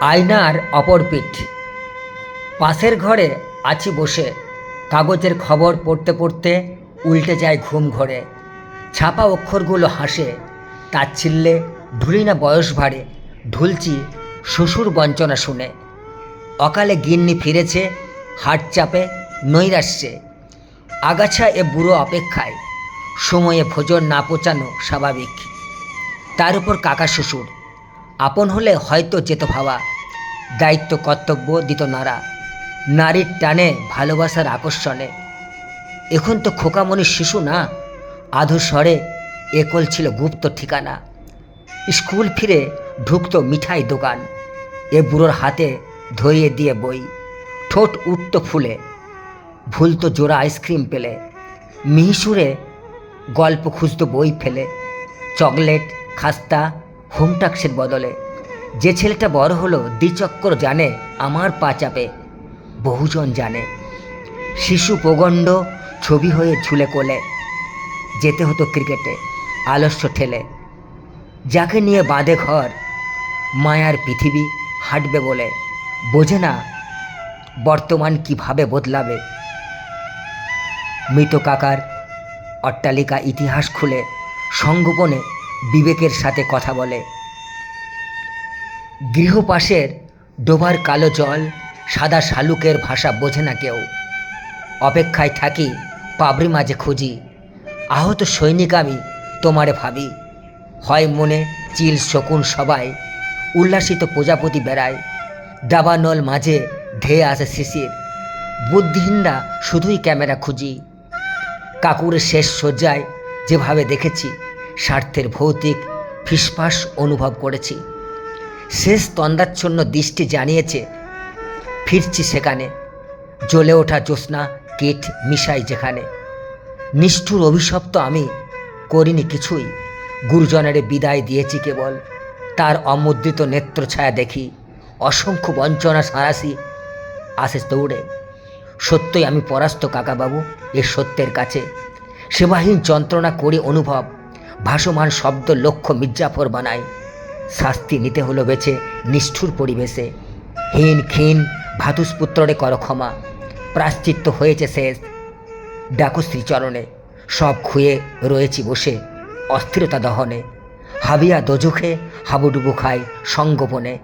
আয়নার অপর পিঠ। পাশের ঘরে আছি বসে, কাগজের খবর পড়তে পড়তে উল্টে যায় ঘুম ঘরে। ছাপা অক্ষরগুলো হাসে, তাচ্ছিল্যে ঢুলি না বয়স ভারে, ঢুলছি শ্বশুর বঞ্চনা শুনে। অকালে গিন্নি ফিরেছে, হাট চাপে নৈরাশ্যে। আগাছা এ বুড়ো অপেক্ষায়, সময়ে ভোজন না পচানো স্বাভাবিক। তার উপর কাকা শ্বশুর, আপন হলে হয়তো যেত ভাবা, দায়িত্ব কর্তব্য দিত নাড়া, নারীর টানে ভালোবাসার আকর্ষণে। এখন তো খোকামনির শিশু না, আধো স্বরে একল ছিল গুপ্ত ঠিকানা। স্কুল ফিরে ঢুকতো মিঠাই দোকান, এ বুড়োর হাতে ধরিয়ে দিয়ে বই। ঠোঁট উঠত ফুলে, ভুলতো জোড়া আইসক্রিম পেলে, মিহিসুরে গল্প খুঁজত বই ফেলে। চকলেট, খাস্তা, হোমটাক্সের বদলে। যে ছেলেটা বড় হলো দ্বিচক্র জানে আমার পা চাপে, বহুজন জানে। শিশু প্রগণ্ড ছবি হয়ে ঝুলে কোলে, যেতে হতো ক্রিকেটে আলস্য ঠেলে। যাকে নিয়ে বাঁধে ঘর, মায়ার পৃথিবী হাঁটবে বলে, বোঝে না বর্তমান কিভাবে বদলাবে। মৃত কাকার অট্টালিকা ইতিহাস খুলে সংগোপনে বিবেকের সাথে কথা বলে। গৃহপাশের ডোবার কালো জল, সাদা শালুকের ভাষা বোঝে না কেউ। অপেক্ষায় থাকি, পাবরি মাঝে খুঁজি, আহত সৈনিক আমি তোমারে ভাবি। হয় মনে চিল শকুন সবাই, উল্লাসিত প্রজাপতি বেড়ায়। দাবানল মাঝে ধেয়ে আসে শিশির, বুদ্ধিহীনরা শুধুই ক্যামেরা খুঁজি। কাকুরের শেষ শয্যায় যেভাবে দেখেছি, স্বার্থের ভৌতিক ফিসফাস অনুভব করেছি। শেষ তন্দাচ্ছন্ন দৃষ্টি জানিয়েছে ফিরছি সেখানে, জ্বলে ওঠা জ্যোৎস্না কীট মিশাই যেখানে। নিষ্ঠুর অভিশপ্ত আমি করিনি কিছুই, গুরুজনের বিদায় দিয়েছি কেবল। তার অমুদ্রিত নেত্রছায়া দেখি, অসংখ্য বঞ্চনা সারাসি আসে দৌড়ে। সত্যই আমি পরাস্ত কাকাবাবু এ সত্যের কাছে। সেবাহীন যন্ত্রণা করি অনুভব, ভাসমান শব্দ লক্ষ্য মির্জাফর বানায়। শাস্তি নিতে হলো বেছে নিষ্ঠুর পরিবেশে। হীন ক্ষীণ ভাতুষপুত্ররে কর ক্ষমা, প্রায়শ্চিত্ত হয়েছে শেষ। ডাকো শ্রীচরণে, সব খুয়ে রয়েছি বসে অস্থিরতা দহনে। হাবিয়া দোজখে হাবুডুবু খাই সঙ্গোপনে।